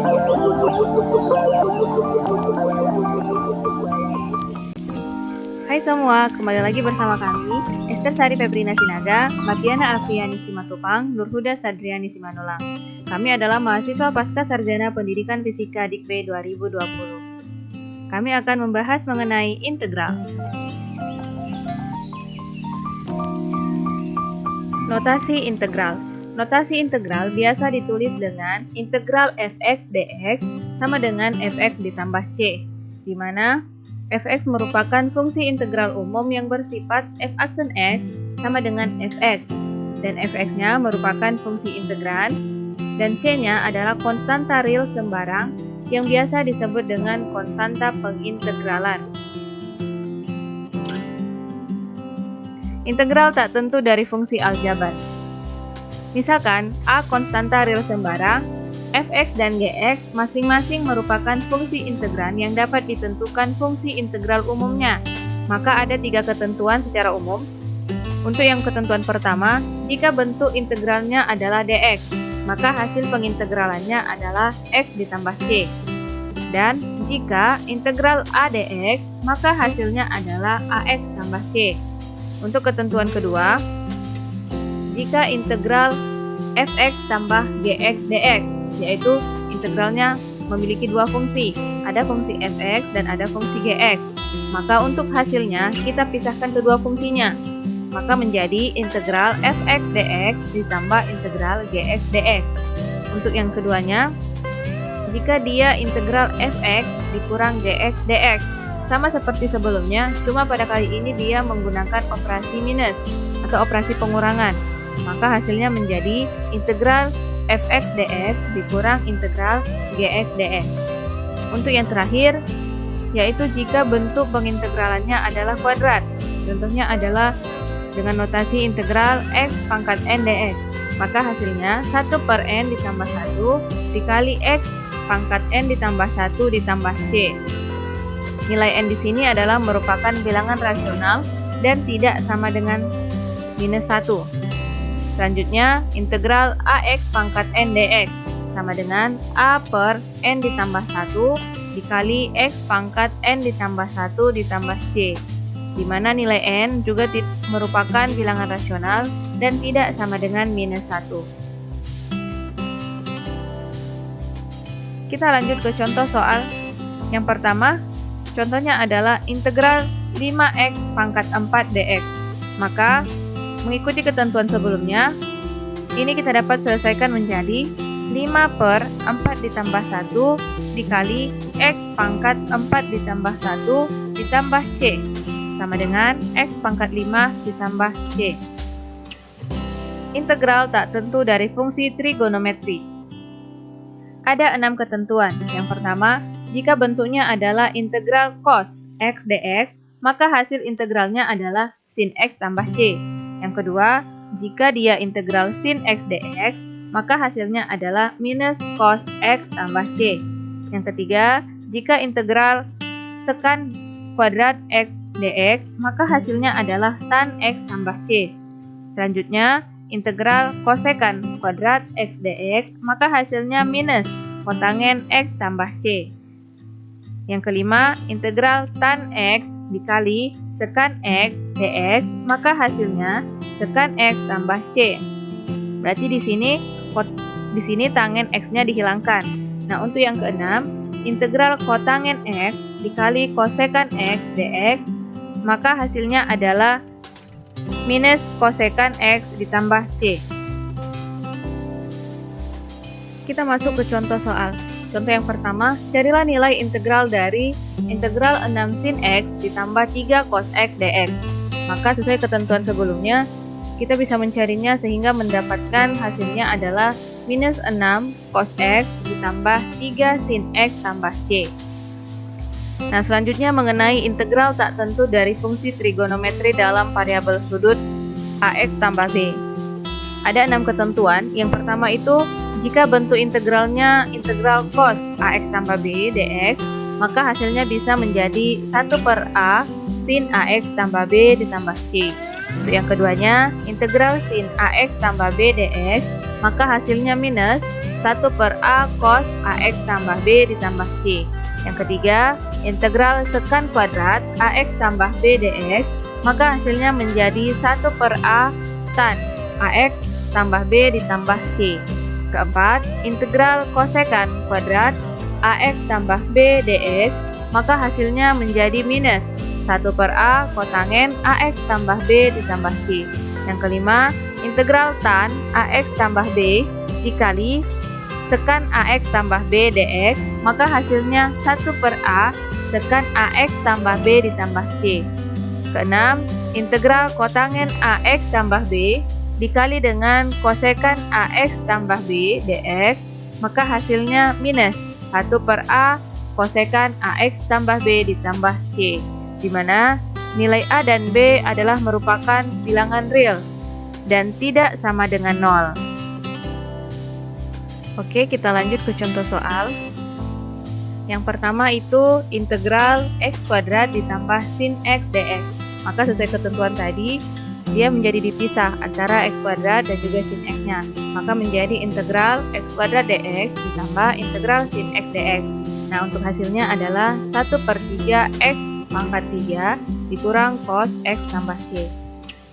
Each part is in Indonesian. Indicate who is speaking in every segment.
Speaker 1: Hai semua, kembali lagi bersama kami, Esther Sari Febrina Sinaga, Mardiana Afriani Simatupang, Nurhuda Sadriani Simanulang. Kami adalah mahasiswa Pasca Sarjana Pendidikan Fisika Dikbud 2020. Kami akan membahas mengenai integral. Notasi integral. Notasi integral biasa ditulis dengan integral fx dx sama dengan fx ditambah c, di mana fx merupakan fungsi integral umum yang bersifat f aksen x sama dengan fx, dan fx-nya merupakan fungsi integran, dan c-nya adalah konstanta real sembarang yang biasa disebut dengan konstanta pengintegralan. Integral tak tentu dari fungsi aljabar. Misalkan a konstanta real sembarang, fx dan gx masing-masing merupakan fungsi integran yang dapat ditentukan fungsi integral umumnya. Maka ada 3 ketentuan secara umum. Untuk yang ketentuan pertama, jika bentuk integralnya adalah dx, maka hasil pengintegralannya adalah x ditambah c. Dan jika integral a dx, maka hasilnya adalah ax tambah c. Untuk ketentuan kedua, jika integral fx tambah gx dx, yaitu integralnya memiliki 2 fungsi, ada fungsi fx dan ada fungsi gx, maka untuk hasilnya kita pisahkan kedua fungsinya, maka menjadi integral fx dx ditambah integral gx dx. Untuk yang keduanya, jika dia integral fx dikurang gx dx, sama seperti sebelumnya, cuma pada kali ini dia menggunakan operasi minus atau operasi pengurangan, maka hasilnya menjadi integral fx dx dikurang integral gx dx. Untuk yang terakhir, yaitu jika bentuk pengintegralannya adalah kuadrat, contohnya adalah dengan notasi integral x pangkat n dx, maka hasilnya 1/n ditambah 1 dikali x pangkat n ditambah 1 ditambah c. Nilai n di sini adalah merupakan bilangan rasional dan tidak sama dengan minus 1. Selanjutnya, integral ax pangkat n dx sama dengan a per n ditambah 1 dikali x pangkat n ditambah 1 ditambah c, di mana nilai n juga merupakan bilangan rasional dan tidak sama dengan minus 1. Kita lanjut ke contoh soal yang pertama. Contohnya adalah integral 5x pangkat 4 dx. Maka, mengikuti ketentuan sebelumnya, ini kita dapat selesaikan menjadi 5/4 ditambah 1 dikali x pangkat 4 ditambah 1 ditambah c, sama dengan x pangkat 5 ditambah c. Integral tak tentu dari fungsi trigonometri. Ada 6 ketentuan. Yang pertama, jika bentuknya adalah integral cos x dx, maka hasil integralnya adalah sin x tambah c. Yang kedua, jika dia integral sin x dx, maka hasilnya adalah minus cos x tambah c. Yang ketiga, jika integral sekan kuadrat x dx, maka hasilnya adalah tan x tambah c. Selanjutnya, integral kosekan kuadrat x dx, maka hasilnya minus kotangen x tambah c. Yang kelima, integral tan x dikali sekan x dx, maka hasilnya sekan x tambah c. Berarti di sini tangen x-nya dihilangkan. Nah, untuk yang keenam, integral kotangen x dikali kosekan x dx, maka hasilnya adalah minus kosekan x ditambah c. Kita masuk ke contoh soal. Contoh yang pertama, carilah nilai integral dari integral 6 sin x ditambah 3 cos x dx. Maka sesuai ketentuan sebelumnya, kita bisa mencarinya sehingga mendapatkan hasilnya adalah minus 6 cos x ditambah 3 sin x tambah c. Nah, selanjutnya mengenai integral tak tentu dari fungsi trigonometri dalam variabel sudut ax tambah b. Ada 6 ketentuan. Yang pertama itu, jika bentuk integralnya integral cos ax tambah b dx, maka hasilnya bisa menjadi 1/a sin ax tambah b ditambah c. Untuk yang keduanya, integral sin ax tambah b dx maka hasilnya minus 1/A cos AX tambah B ditambah C. Yang ketiga, integral sekan kuadrat AX tambah B dx, maka hasilnya menjadi 1/A tan AX tambah B ditambah C. Keempat, integral kosekan kuadrat AX tambah B dx, maka hasilnya menjadi minus 1/A kotangen AX tambah B ditambah C. Yang kelima, integral tan AX tambah B dikali sekan AX tambah B dx, maka hasilnya 1/A sekan AX tambah B ditambah C. Keenam, integral kotangen AX tambah B dikali dengan kosekan AX tambah B dx, maka hasilnya minus 1/A kosekan AX tambah B ditambah C, di mana nilai A dan B adalah merupakan bilangan real dan tidak sama dengan 0. Oke, kita lanjut ke contoh soal. Yang pertama itu integral x kuadrat ditambah sin x dx. Maka sesuai ketentuan tadi, dia menjadi dipisah antara x kuadrat dan juga sin x-nya. Maka menjadi integral x kuadrat dx ditambah integral sin x dx. Nah, untuk hasilnya adalah 1/3 x pangkat 3 dikurang cos x tambah c.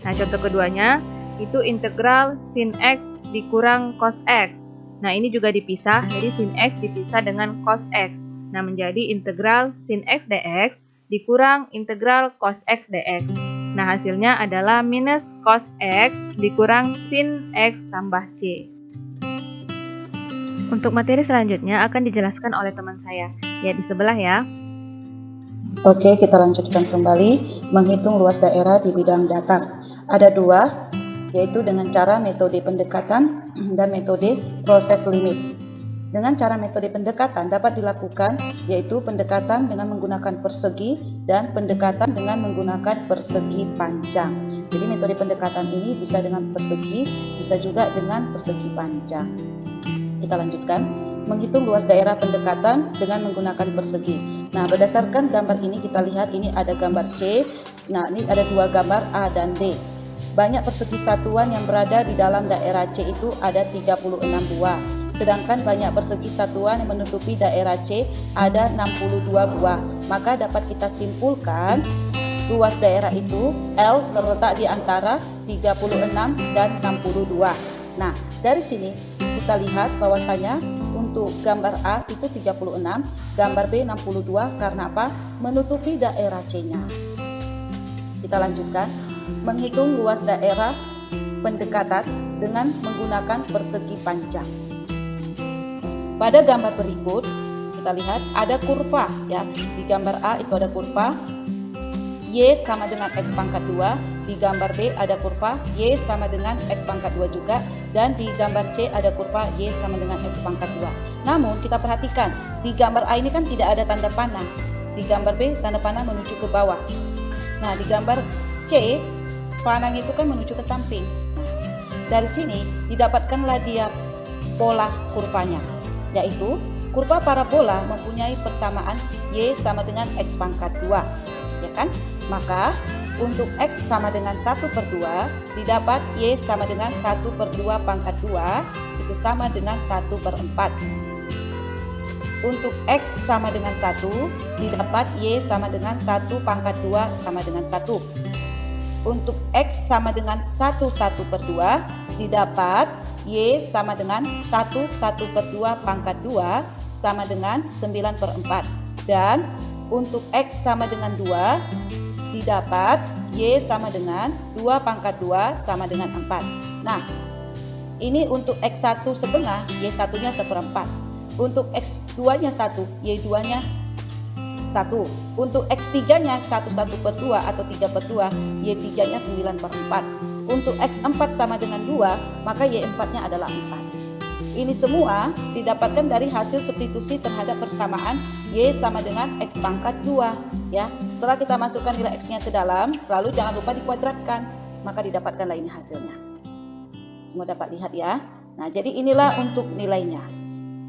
Speaker 1: Nah, contoh keduanya itu integral sin x dikurang cos x. Nah, ini juga dipisah, jadi sin x dipisah dengan cos x. Nah, menjadi integral sin x dx dikurang integral cos x dx. Nah, hasilnya adalah minus cos x dikurang sin x tambah c. Untuk materi selanjutnya akan dijelaskan oleh teman saya. Ya, di sebelah ya.
Speaker 2: Oke, kita lanjutkan kembali menghitung luas daerah di bidang datar. Ada dua, yaitu dengan cara metode pendekatan dan metode proses limit. Dengan cara metode pendekatan dapat dilakukan, yaitu pendekatan dengan menggunakan persegi dan pendekatan dengan menggunakan persegi panjang. Jadi metode pendekatan ini bisa dengan persegi, bisa juga dengan persegi panjang. Kita lanjutkan, menghitung luas daerah pendekatan dengan menggunakan persegi. Nah, berdasarkan gambar ini kita lihat ini ada gambar C. Nah, ini ada dua gambar A dan B. Banyak persegi satuan yang berada di dalam daerah C itu ada 36 buah. Sedangkan banyak persegi satuan yang menutupi daerah C ada 62 buah. Maka dapat kita simpulkan luas daerah itu L terletak di antara 36 dan 62. Nah, dari sini kita lihat bahwasanya untuk gambar A itu 36, gambar B 62 karena apa? Menutupi daerah C-nya. Kita lanjutkan, menghitung luas daerah pendekatan dengan menggunakan persegi panjang. Pada gambar berikut kita lihat ada kurva ya. Di gambar A itu ada kurva Y sama dengan X pangkat 2, di gambar B ada kurva Y sama dengan X pangkat 2 juga, dan di gambar C ada kurva Y sama dengan X pangkat 2. Namun kita perhatikan, di gambar A ini kan tidak ada tanda panah, di gambar B tanda panah menuju ke bawah. Nah, di gambar C panahnya itu kan menuju ke samping. Dari sini didapatkanlah dia pola kurvanya, yaitu kurva parabola mempunyai persamaan Y sama dengan X pangkat 2, ya kan? Maka untuk X sama dengan 1/2 didapat Y sama dengan 1/2 pangkat 2 itu sama dengan 1/4. Untuk X sama dengan 1 didapat Y sama dengan 1 pangkat 2 sama dengan 1. Untuk X sama dengan 1/2 didapat Y sama dengan 1/2 pangkat 2 sama dengan 9/4. Dan untuk X sama dengan 2 didapat Y sama dengan 2 pangkat 2 sama dengan 4. Nah, ini untuk X1 setengah, Y1 nya 1/4. Untuk X2 nya 1, Y2 nya 1. Untuk X3 nya 1/2 atau 3/2, Y3 nya 9/4. Untuk X4 sama dengan 2, maka Y4 nya adalah 4. Ini semua didapatkan dari hasil substitusi terhadap persamaan Y sama dengan X pangkat 2 ya. Setelah kita masukkan nilai X-nya ke dalam, lalu jangan lupa dikuadratkan, maka didapatkanlah ini hasilnya. Semua dapat lihat ya. Nah, jadi inilah untuk nilainya.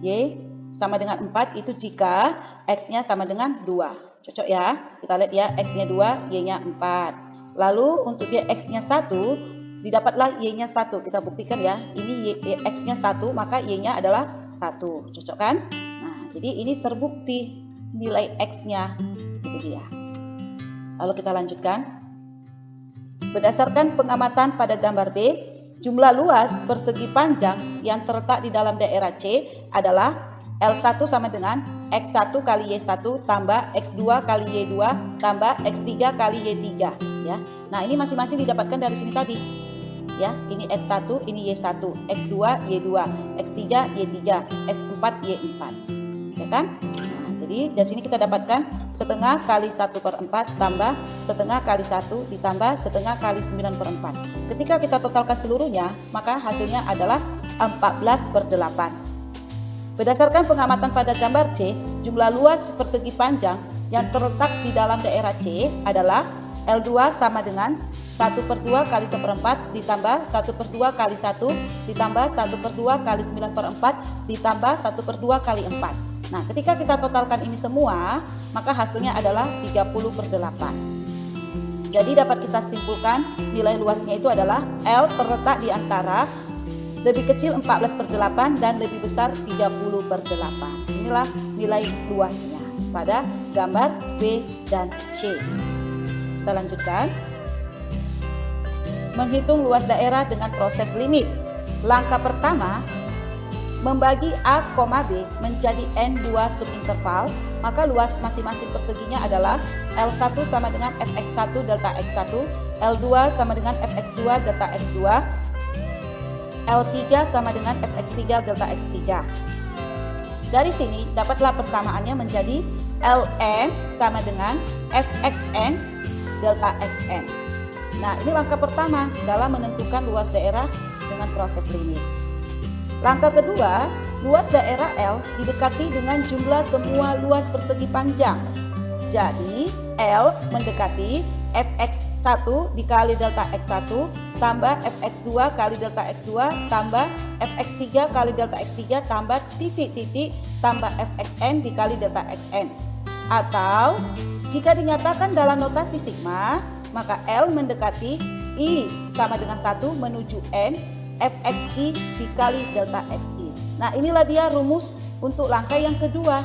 Speaker 2: Y sama dengan 4 itu jika X-nya sama dengan 2. Cocok ya. Kita lihat ya, X-nya 2, Y-nya 4. Lalu untuk dia X-nya 1, didapatlah Y-nya 1. Kita buktikan ya, ini X-nya 1, maka Y-nya adalah 1. Cocok kan? Nah, jadi ini terbukti nilai X-nya. Itu dia. Lalu kita lanjutkan. Berdasarkan pengamatan pada gambar B, jumlah luas persegi panjang yang terletak di dalam daerah C adalah L1 sama dengan X1 kali Y1 tambah X2 kali Y2 tambah X3 kali Y3 ya. Nah, ini masing-masing didapatkan dari sini tadi. Ya, ini X1, ini Y1, X2, Y2, X3, Y3, X4, Y4. Ya kan? Nah, jadi dari sini kita dapatkan setengah kali 1/4 tambah setengah kali 1 ditambah setengah kali 9/4. Ketika kita totalkan seluruhnya, maka hasilnya adalah 14/8. Berdasarkan pengamatan pada gambar C, jumlah luas persegi panjang yang terletak di dalam daerah C adalah L2 sama dengan 1/2 kali 1/4 ditambah 1/2 kali 1 ditambah 1/2 kali 9/4 ditambah 1/2 kali 4. Nah, ketika kita totalkan ini semua, maka hasilnya adalah 30/8. Jadi dapat kita simpulkan nilai luasnya itu adalah L terletak di antara lebih kecil 14/8 dan lebih besar 30/8. Inilah nilai luasnya pada gambar B dan C. Kita lanjutkan. Menghitung luas daerah dengan proses limit. Langkah pertama, membagi A, B menjadi N2 subinterval, maka luas masing-masing perseginya adalah L1 sama dengan Fx1 delta X1, L2 sama dengan Fx2 delta X2, L3 sama dengan Fx3 delta X3. Dari sini dapatlah persamaannya menjadi Ln sama dengan Fxn delta Xn. Nah, ini langkah pertama dalam menentukan luas daerah dengan proses limit. Langkah kedua, luas daerah L didekati dengan jumlah semua luas persegi panjang. Jadi, L mendekati Fx1 dikali delta X1 tambah Fx2 kali delta X2 tambah Fx3 kali delta X3 tambah titik-titik tambah Fxn dikali delta Xn. Atau jika dinyatakan dalam notasi sigma, maka L mendekati I sama dengan 1 menuju N Fxi dikali delta Xi. Nah, inilah dia rumus untuk langkah yang kedua.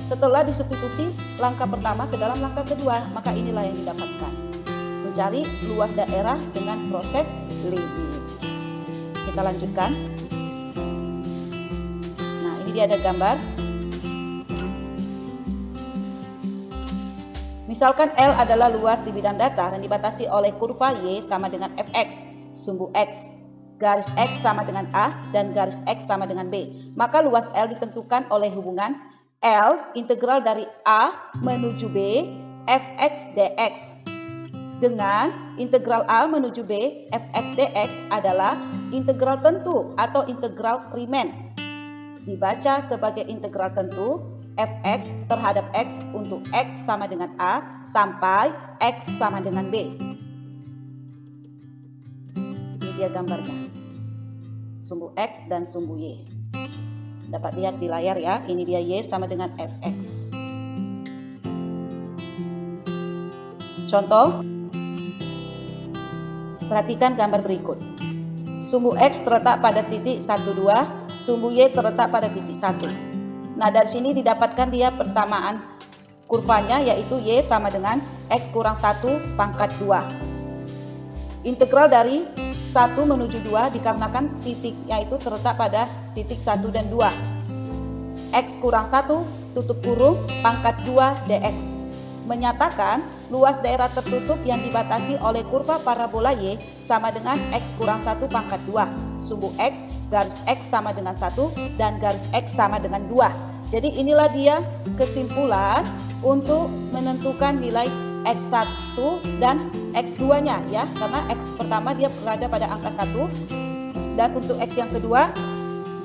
Speaker 2: Setelah disubstitusi langkah pertama ke dalam langkah kedua, maka inilah yang didapatkan. Mencari luas daerah dengan proses limit. Kita lanjutkan. Nah, ini dia ada gambar. Misalkan L adalah luas di bidang datar dan dibatasi oleh kurva Y sama dengan Fx, sumbu X, garis X sama dengan A, dan garis X sama dengan B. Maka luas L ditentukan oleh hubungan L integral dari A menuju B Fx dx dengan integral A menuju B Fx dx adalah integral tentu atau integral Riemann. Dibaca sebagai integral tentu Fx terhadap X untuk X sama dengan A sampai X sama dengan B. Ini dia gambarnya. Sumbu X dan sumbu Y. Dapat lihat di layar ya, ini dia Y sama dengan Fx. Contoh, perhatikan gambar berikut. Sumbu X terletak pada titik 1, 2, sumbu Y terletak pada titik 1. Nah, dari sini didapatkan dia persamaan kurvanya, yaitu Y sama dengan X kurang 1 pangkat 2. Integral dari 1 menuju 2 dikarenakan titiknya itu terletak pada titik 1 dan 2. X kurang 1 tutup kurung pangkat 2 dx menyatakan luas daerah tertutup yang dibatasi oleh kurva parabola Y sama dengan X kurang 1 pangkat 2. Sumbu X, garis X sama dengan 1 dan garis X sama dengan 2. Jadi inilah dia kesimpulan untuk menentukan nilai X1 dan X2-nya ya, karena X pertama dia berada pada angka 1 dan untuk X yang kedua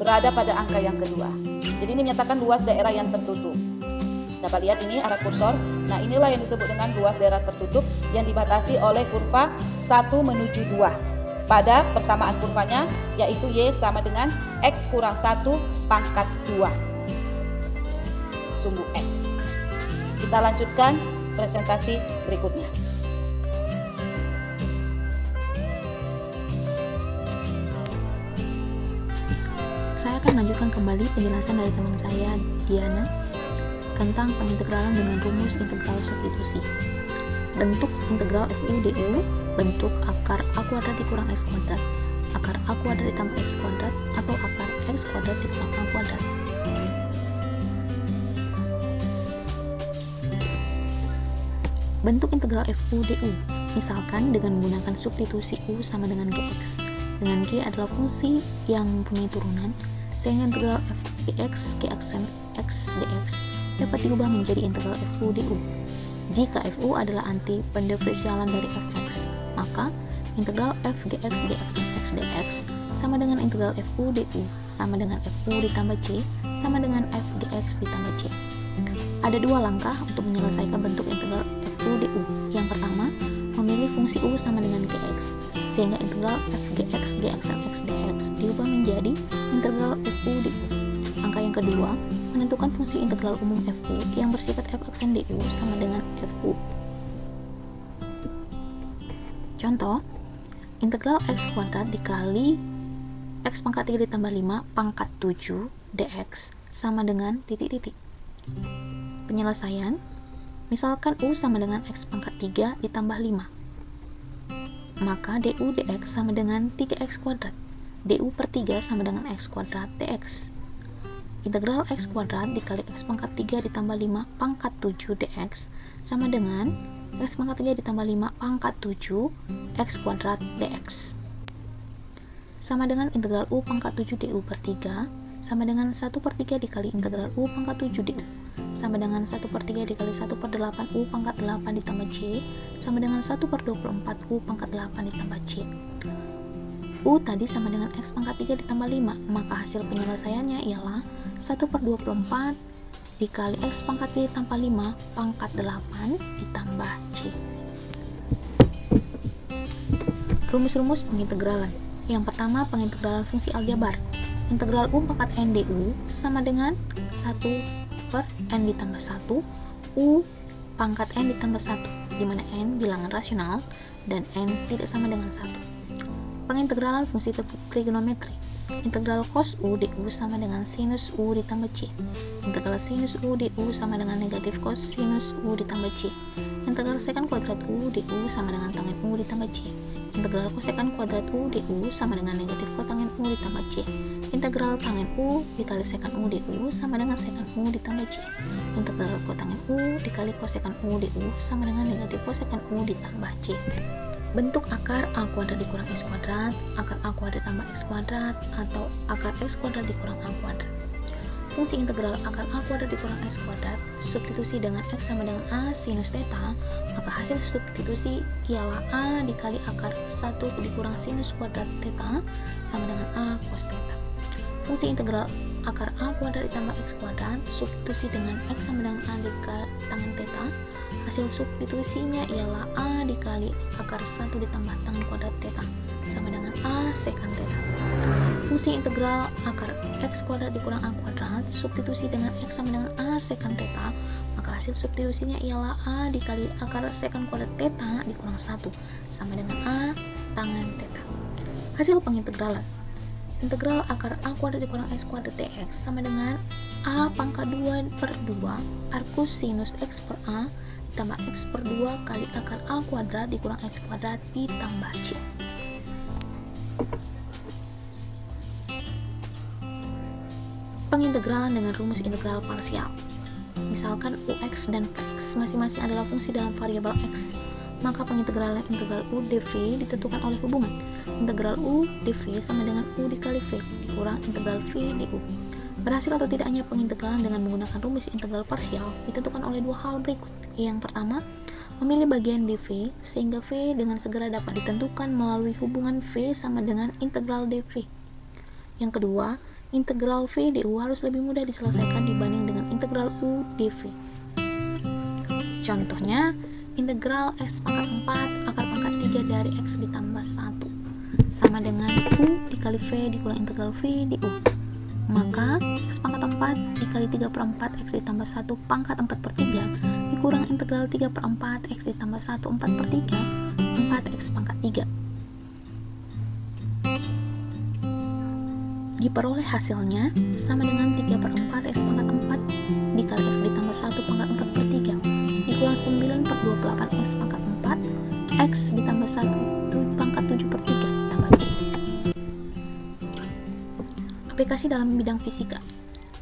Speaker 2: berada pada angka yang kedua. Jadi ini menyatakan luas daerah yang tertutup. Dapat lihat ini arah kursor. Nah, inilah yang disebut dengan luas daerah tertutup yang dibatasi oleh kurva 1 menuju 2. Pada persamaan kurvanya yaitu Y sama dengan X kurang 1 pangkat 2. Sumbu X. Kita lanjutkan presentasi berikutnya.
Speaker 3: Saya akan melanjutkan kembali penjelasan dari teman saya, Diana, tentang pengintegralan dengan rumus integral substitusi. Bentuk integral FU/DU, bentuk akar A kuadrat dikurang X kuadrat, akar A kuadrat ditambah X kuadrat, atau akar X kuadrat dikurang A kuadrat. Bentuk integral FU/DU, misalkan dengan menggunakan substitusi U sama dengan Gx, dengan G adalah fungsi yang mempunyai turunan, sehingga integral f Gx, G aksen X dx dapat diubah menjadi integral FU/DU. Jika FU adalah anti pendifferensialan dari Fx, maka integral f Gx, G aksen X dx sama dengan integral FU/DU sama dengan FU ditambah C sama dengan f Gx ditambah C. Ada dua langkah untuk menyelesaikan bentuk integral FU/DU. Yang pertama, memilih fungsi U sama dengan Gx, sehingga integral f Gx, G aksen X dx diubah menjadi integral FU/DU. Angka yang kedua, menentukan fungsi integral umum FU yang bersifat f aksen DU sama dengan FU. Contoh, integral X kuadrat dikali X pangkat 3 ditambah 5 pangkat 7 dx sama dengan titik-titik. Penyelesaian, misalkan U sama dengan X pangkat 3 ditambah 5, maka DU dx sama dengan 3X kuadrat. DU per 3 sama dengan X kuadrat dx. Integral X kuadrat dikali X pangkat 3 ditambah 5 pangkat 7 dx sama dengan X pangkat 3 ditambah 5 pangkat 7 X kuadrat dx. Sama dengan integral U pangkat 7 DU per 3 sama dengan 1 per 3 dikali integral U pangkat 7 DU sama dengan 1 per 3 dikali 1 per 8 U pangkat 8 ditambah C sama dengan 1 per 24 U pangkat 8 ditambah C. U tadi sama dengan X pangkat 3 ditambah 5, maka hasil penyelesaiannya ialah 1 per 24 dikali X pangkat 3 ditambah 5 pangkat 8 ditambah C. Rumus-rumus pengintegralan. Yang pertama, pengintegralan fungsi aljabar. Integral U pangkat N DU sama dengan 1 per N ditambah 1 U pangkat N ditambah 1, di mana N bilangan rasional dan N tidak sama dengan 1. Pengintegralan fungsi trigonometri. Integral cos U DU sama dengan sinus U ditambah C. Integral sinus U DU sama dengan negatif cos sinus U ditambah C. Integral secant kuadrat U DU sama dengan tangen U ditambah C. Integral kosekan kuadrat U DU sama dengan negatif kotangen U ditambah C. Integral tangen U dikali sekan U DU sama dengan sekan U ditambah C. Integral kotangen U dikali kosekan U DU sama dengan negatif kosekan U ditambah C. Bentuk akar A kuadrat dikurang X kuadrat, akar A kuadrat tambah X kuadrat, atau akar X kuadrat dikurang A kuadrat. Fungsi integral akar A kuadrat dikurang X kuadrat, substitusi dengan X sama dengan A sinus theta, maka hasil substitusi ialah A dikali akar 1 dikurang sinus kuadrat theta sama dengan A cos theta. Fungsi integral akar A kuadrat ditambah X kuadrat, substitusi dengan X sama dengan A dikali tangen theta, hasil substitusinya ialah A dikali akar 1 ditambah tangen kuadrat theta sama dengan A secant theta. Fungsi integral akar X kuadrat dikurang A kuadrat, substitusi dengan X sama dengan A secant theta, maka hasil substitusinya ialah A dikali akar secant kuadrat theta dikurang 1 sama dengan A tangen theta. Hasil pengintegralan. Integral akar A kuadrat dikurang X kuadrat dx sama dengan A pangkat 2 per 2 arcus sinus X per A ditambah X per 2 kali akar A kuadrat dikurang X kuadrat ditambah C. Pengintegralan dengan rumus integral parsial. Misalkan UX dan VX masing-masing adalah fungsi dalam variabel X, maka pengintegralan integral U dV ditentukan oleh hubungan integral U dV sama dengan U dikali V dikurang integral V du. Berhasil atau tidaknya pengintegralan dengan menggunakan rumus integral parsial ditentukan oleh dua hal berikut. Yang pertama, memilih bagian dV sehingga V dengan segera dapat ditentukan melalui hubungan V sama dengan integral dV. Yang kedua, integral V du harus lebih mudah diselesaikan dibanding dengan integral U dV. Contohnya, integral X pangkat 4 akar pangkat 3 dari X ditambah 1 sama dengan U dikali V dikurang integral V du. Maka X pangkat 4 dikali 3 per 4 X ditambah 1 pangkat 4 per 3 dikurang integral 3 per 4 X ditambah 1 4 per 3 4 X pangkat 3. Diperoleh hasilnya sama dengan 3/4 X pangkat 4 dikali X ditambah 1 pangkat 4/3 dikulang 9/28 X pangkat 4 X ditambah 1 pangkat 7/3 tambah J. Aplikasi dalam bidang fisika.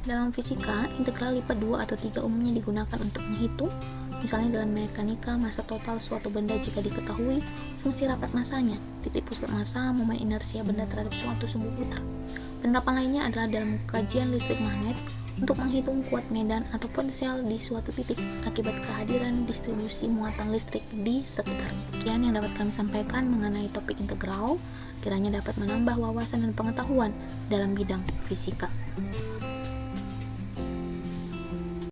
Speaker 3: Dalam fisika, integral lipat 2 atau 3 umumnya digunakan untuk menghitung, misalnya dalam mekanika, massa total suatu benda jika diketahui fungsi rapat massanya, titik pusat massa, momen inersia benda terhadap suatu sumbu putar. Penerapan lainnya adalah dalam kajian listrik magnet untuk menghitung kuat medan atau potensial di suatu titik akibat kehadiran distribusi muatan listrik di sekitarnya. Sekian yang dapat kami sampaikan mengenai topik integral, kiranya dapat menambah wawasan dan pengetahuan dalam bidang fisika.